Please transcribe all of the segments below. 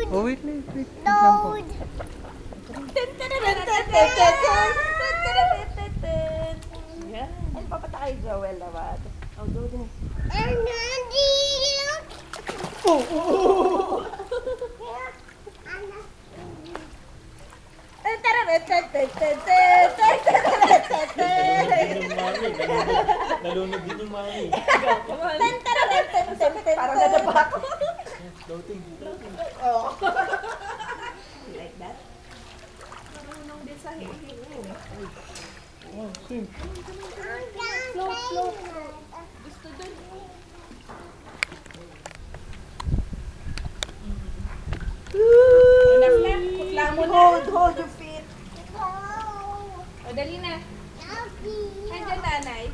Oh, wait lang po. Yan. Ano pa pata kay Joel naman? Oh, go there. Nalunod din yung mami. Parang nadapa ako. Floating. Oh. You like that? Marunong din sa hihingi. Oh, swim. Float. Gusto din. Enough na. Putla mo na. Hold your feet. O, dali na. Nandiyan nanay.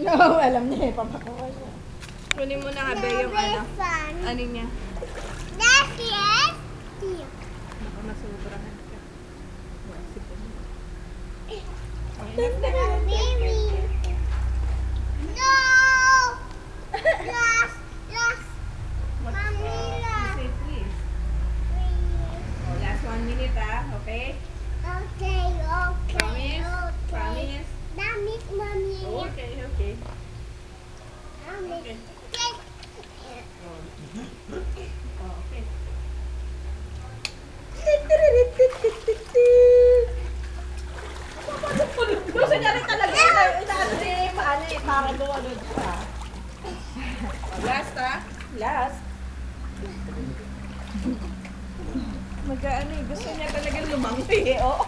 No, alam niya eh. Papakuha niya. Kunin mo na nga ba yung ano. Ano niya? Baka masubrahan ka. Say please. Oh, last 1 minute okay? Promise? Promise? Okay. Okay. Oh, okay. Gusto niya rin talaga paano para gawalod pa. Last Last. Mag-ano gusto niya talaga lumangpi oh.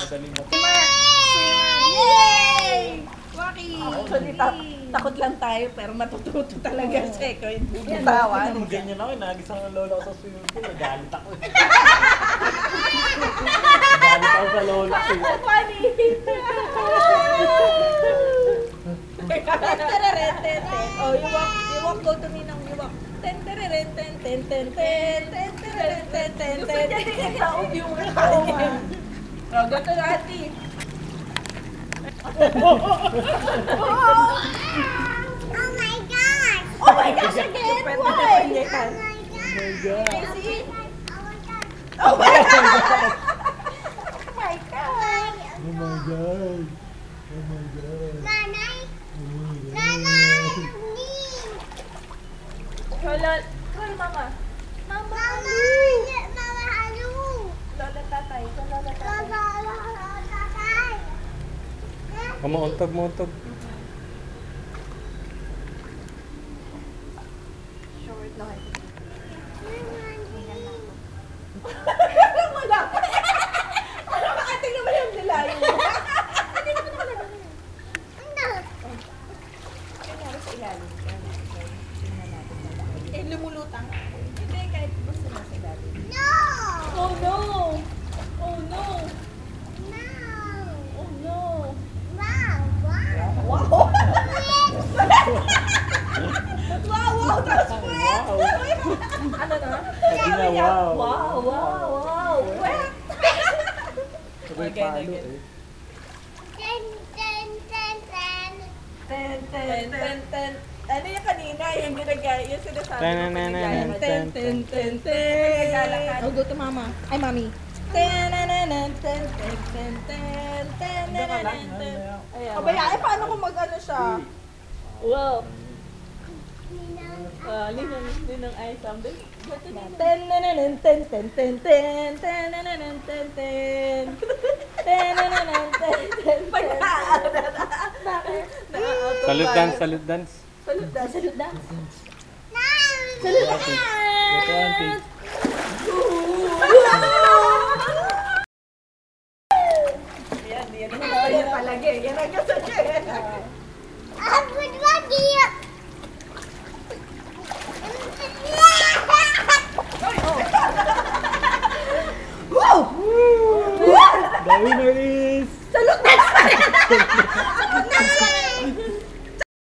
Madaling mo. Yay! Waki! Actually, takot lang tayo pero matututo talaga siya. Ikaw yung bubutawan. Nung ganyan ako, nagisang ang lola ko sa swimming pool. Nagalit ako. Nagalit ako sa lola ko. Funny! Oh, you walk, go to me now, you walk. Gusto niya din yung taon yung kawan. Oh, go to Ate. Oh my gosh, again! Why? Oh my God. See? Oh my God! Oh my God! Oh my God. Oh my God. Call Mama. Mama, Lola Tatay. Lola Tatay. Mauntog. Short na kayo. Ano makating naman yung nilayo? Hindi naman ako nagano yun. Kanyari sa ilalim. Tingnan natin. Eh, lumulutang. Hindi, kahit basta nasa ilalim. Oh no! Oh no! Oh no! Wow! Wow! That's wet! Ano na? Sabi na, wow. Wow! Wet! Sabay Again. palo eh. Ten. Ano yung kanina? Yung ginagaya, yung sinasabi ko Ten. Naglalakad. Oh, go to mama. Ay, mami. Ten. Ayan. Paano kung mag-ano siya? Wow. Ninang ay something. Go to Ninang. Salute dance. Salute dance. Ito, auntie. Yan palagi. Yan ang gusto niya. Dami na rin.